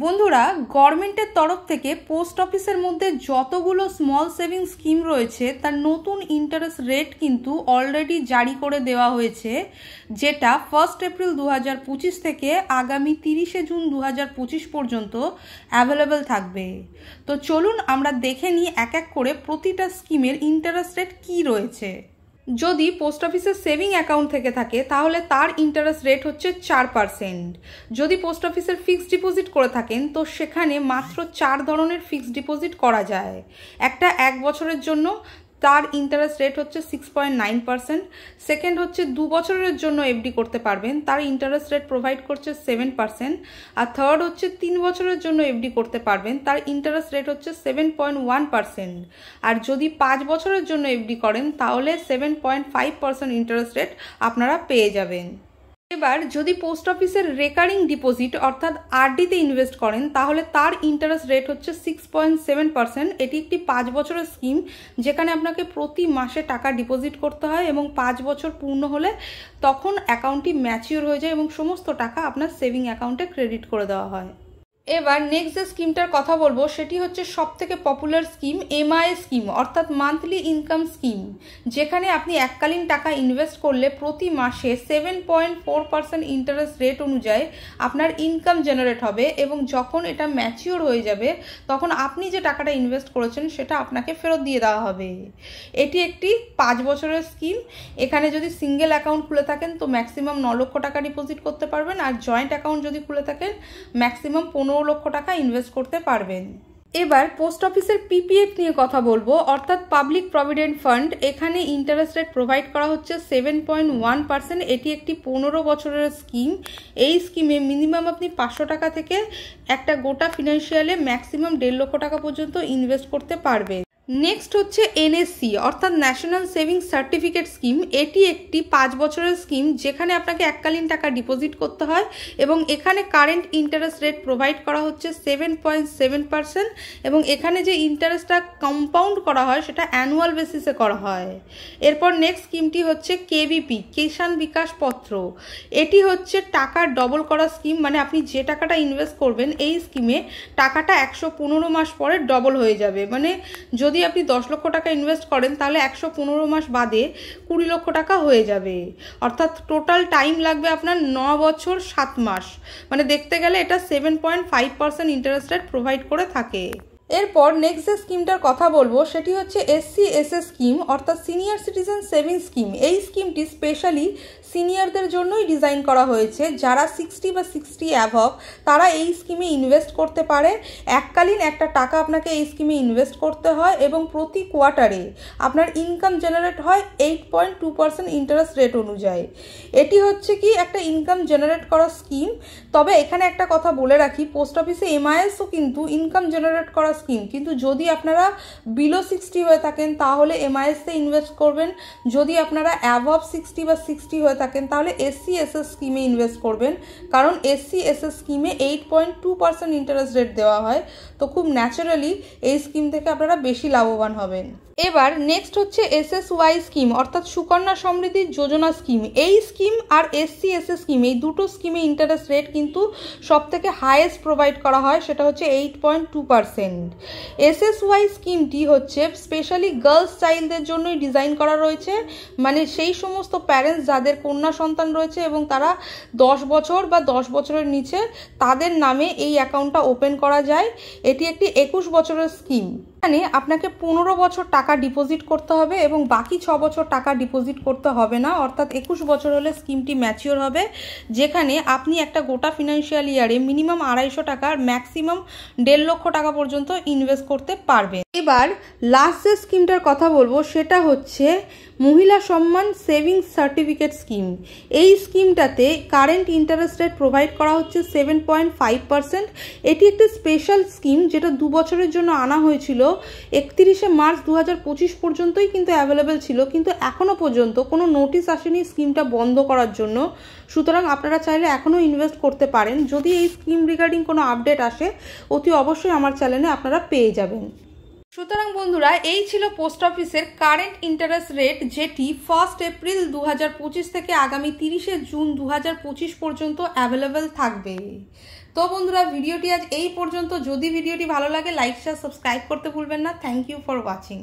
বন্ধুরা, গভর্নমেন্টের তরফ থেকে পোস্ট অফিসের মধ্যে যতগুলো স্মল সেভিং স্কিম রয়েছে তার নতুন ইন্টারেস্ট রেট কিন্তু অলরেডি জারি করে দেওয়া হয়েছে, যেটা 1 এপ্রিল 2025 থেকে আগামী 30 জুন 2025 পর্যন্ত অ্যাভেলেবেল থাকবে। তো চলুন আমরা দেখে নিই এক এক করে প্রতিটা স্কিমের ইন্টারেস্ট রেট কী রয়েছে। যদি পোস্ট অফিসের সেভিং অ্যাকাউন্ট থেকে থাকে তাহলে তার ইন্টারেস্ট রেট হচ্ছে 4%। যদি পোস্ট অফিসের ফিক্সড ডিপোজিট করে থাকেন তো সেখানে মাত্র 4 ধরনের ফিক্সড ডিপোজিট করা যায়। একটা 1 বছরের জন্য, তার ইন্টারেস্ট রেট হচ্ছে 6.9%। সেকেন্ড হচ্ছে 2 বছরের জন্য এফডি করতে পারবেন, তার ইন্টারেস্ট রেট প্রোভাইড করছে 7%। আর থার্ড হচ্ছে 3 বছরের জন্য এফডি করতে পারবেন, তার ইন্টারেস্ট রেট হচ্ছে 7.1%। আর যদি 5 বছরের জন্য এফডি করেন তাহলে 7.5% ইন্টারেস্ট রেট আপনারা পেয়ে যাবেন। এবার যদি পোস্ট অফিসের রেকারিং ডিপোজিট অর্থাৎ আরডিতে ইনভেস্ট করেন তাহলে তার ইন্টারেস্ট রেট হচ্ছে 6.7%। এটি একটি 5 বছরের স্কিম, যেখানে আপনাকে প্রতি মাসে টাকা ডিপোজিট করতে হয় এবং 5 বছর পূর্ণ হলে তখন অ্যাকাউন্টটি ম্যাচিওর হয়ে যায় এবং সমস্ত টাকা আপনার সেভিং অ্যাকাউন্টে ক্রেডিট করে দেওয়া হয়। এবার নেক্সট যে স্কিমটার কথা বলবো সেটি হচ্ছে সবথেকে পপুলার স্কিম এমআই স্কিম অর্থাৎ মান্থলি ইনকাম স্কিম, যেখানে আপনি এককালীন টাকা ইনভেস্ট করলে প্রতি মাসে 7.4% ইন্টারেস্ট রেট অনুযায়ী আপনার ইনকাম জেনারেট হবে এবং যখন এটা ম্যাচিওর হয়ে যাবে তখন আপনি যে টাকাটা ইনভেস্ট করেছেন সেটা আপনাকে ফেরত দিয়ে দেওয়া হবে। এটি একটি 5 বছরের স্কিম। এখানে যদি সিঙ্গেল অ্যাকাউন্ট খুলে থাকেন তো ম্যাক্সিমাম 9 লক্ষ টাকা ডিপোজিট করতে পারবেন, আর জয়েন্ট অ্যাকাউন্ট যদি খুলে থাকেন ম্যাক্সিমাম 15 লক্ষ টাকা ইনভেস্ট করতে পারবেন। এবার পোস্ট অফিসের পিপিএফ নিয়ে কথা বলবো অর্থাৎ পাবলিক প্রভিডেন্ট ফান্ড। এখানে ইন্টারেস্ট রেট প্রোভাইড করা হচ্ছে 7.1%। এটি একটি 15 বছরের স্কিম। এই স্কিমে মিনিমাম আপনি 500 টাকা থেকে একটা গোটা ফিনান্সিয়ালে ম্যাক্সিমাম 1.5 লক্ষ টাকা পর্যন্ত ইনভেস্ট করতে পারবেন। নেক্সট হচ্ছে এনএসসি অর্থাৎ ন্যাশনাল সেভিংস সার্টিফিকেট স্কিম। এটি একটি 5 বছরের স্কিম, যেখানে আপনাকে এককালীন টাকা ডিপোজিট করতে হয় এবং এখানে কারেন্ট ইন্টারেস্ট রেট প্রোভাইড করা হচ্ছে 7.7% এবং এখানে যে ইন্টারেস্টটা কম্পাউন্ড করা হয় সেটা অ্যানুয়াল বেসিসে করা হয়। এরপর নেক্সট স্কিমটি হচ্ছে কেভিপি কিষাণ বিকাশ পত্র। এটি হচ্ছে টাকা ডবল করা স্কিম, মানে আপনি যে টাকাটা ইনভেস্ট করবেন এই স্কিমে টাকাটা 115 মাস পরে ডবল হয়ে যাবে। মানে যদি আপনি 10 লক্ষ টাকা ইনভেস্ট করেন তাহলে 115 মাস বাদে 20 লক্ষ টাকা হয়ে যাবে, অর্থাৎ টোটাল টাইম লাগবে আপনার 9 বছর 7 মাস। মানে দেখতে গেলে এটা 7.5% ইন্টারেস্ট রেট প্রোভাইড করে থাকে। এরপর নেক্সট যে স্কিমটার কথা বলবো সেটি হচ্ছে SCSS স্কিম অর্থাৎ সিনিয়র সিটিজেন সেভিং স্কিম। এই স্কিমটি স্পেশালি সিনিয়রদের জন্যই ডিজাইন করা হয়েছে। যারা 60 বা 60 অ্যাভভ তারা এই স্কিমে ইনভেস্ট করতে পারে। এককালীন একটা টাকা আপনাকে এই স্কিমে ইনভেস্ট করতে হয় এবং প্রতি কোয়ার্টারে আপনার ইনকাম জেনারেট হয় 8.2% ইন্টারেস্ট রেট অনুযায়ী। এটি হচ্ছে কি একটা ইনকাম জেনারেট করা স্কিম। তবে এখানে একটা কথা বলে রাখি, পোস্ট অফিসে এমআইএসও কিন্তু ইনকাম জেনারেট করা স্কিম, কিন্তু যদি আপনারা বিলো 60 হয়ে থাকেন তাহলে এমআইএসে ইনভেস্ট করবেন। যদি আপনারা অ্যাবভ 60 বা 60 হয়ে থাকেন তাহলে SCSS স্কিমে ইনভেস্ট করবেন, কারণ SCSS স্কিমে 8.2% ইন্টারেস্ট রেট দেওয়া হয়। তো খুব ন্যাচারালি এই স্কিম থেকে আপনারা বেশি লাভবান হবেন। এবার নেক্সট হচ্ছে SSY স্কিম অর্থাৎ সুকন্যা সমৃদ্ধি যোজনা স্কিম। এই স্কিম আর SCSS স্কিম এই দুটো স্কিমে ইন্টারেস্ট রেট কিন্তু সব থেকে হাইয়েস্ট প্রোভাইড করা হয়, সেটা হচ্ছে 8.2%। SSY স্কিমটি হচ্ছে স্পেশালি গার্লস চাইল্ডদের জন্যই ডিজাইন করা রয়েছে, মানে সেই সমস্ত প্যারেন্টস যাদের কন্যা সন্তান রয়েছে এবং তারা 10 বছর বা 10 বছরের নিচে, তাদের নামে এই অ্যাকাউন্টটা ওপেন করা যায়। এটি একটি 21 বছরের স্কিম। এখানে আপনাকে 15 বছর টাকা ডিপোজিট করতে হবে এবং বাকি 6 বছর টাকা ডিপোজিট করতে হবে না, অর্থাৎ 21 বছর হলে স্কিমটি ম্যাচিওর হবে, যেখানে আপনি একটা গোটা ফিনান্সিয়াল ইয়ারে মিনিমাম 250 টাকা ম্যাক্সিমাম 1.5 লক্ষ টাকা পর্যন্ত ইনভেস্ট করতে পারবেন। এবার লাস্ট যে স্কিমটার কথা বলবো সেটা হচ্ছে মহিলা সম্মান সেভিংস সার্টিফিকেট স্কিম। এই স্কিমটাতে কারেন্ট ইন্টারেস্ট রেট প্রোভাইড করা হচ্ছে 7.5%। এটি একটি স্পেশাল স্কিম যেটা 2 বছরের জন্য আনা হয়েছিল। 31 মার্চ 2025 পর্যন্তই কিন্তু অ্যাভেলেবেল ছিল, কিন্তু এখনও পর্যন্ত কোনো নোটিশ আসেনি স্কিমটা বন্ধ করার জন্য। সুতরাং আপনারা চাইলে এখনও ইনভেস্ট করতে পারেন। যদি এই স্কিম রিগার্ডিং কোনো আপডেট আসে অতি অবশ্যই আমার চ্যানেলে আপনারা পেয়ে যাবেন। সুতরাং বন্ধুরা, এই ছিল পোস্ট অফিসের কারেন্ট ইন্টারেস্ট রেট, যেটি 1 এপ্রিল 2025 থেকে আগামী 30 জুন 2025 পর্যন্ত অ্যাভেলেবেল থাকবে। তো বন্ধুরা ভিডিওটি আজ এই পর্যন্ত। যদি ভিডিওটি ভালো লাগে লাইক শেয়ার সাবস্ক্রাইব করতে ভুলবেন না। Thank you for watching.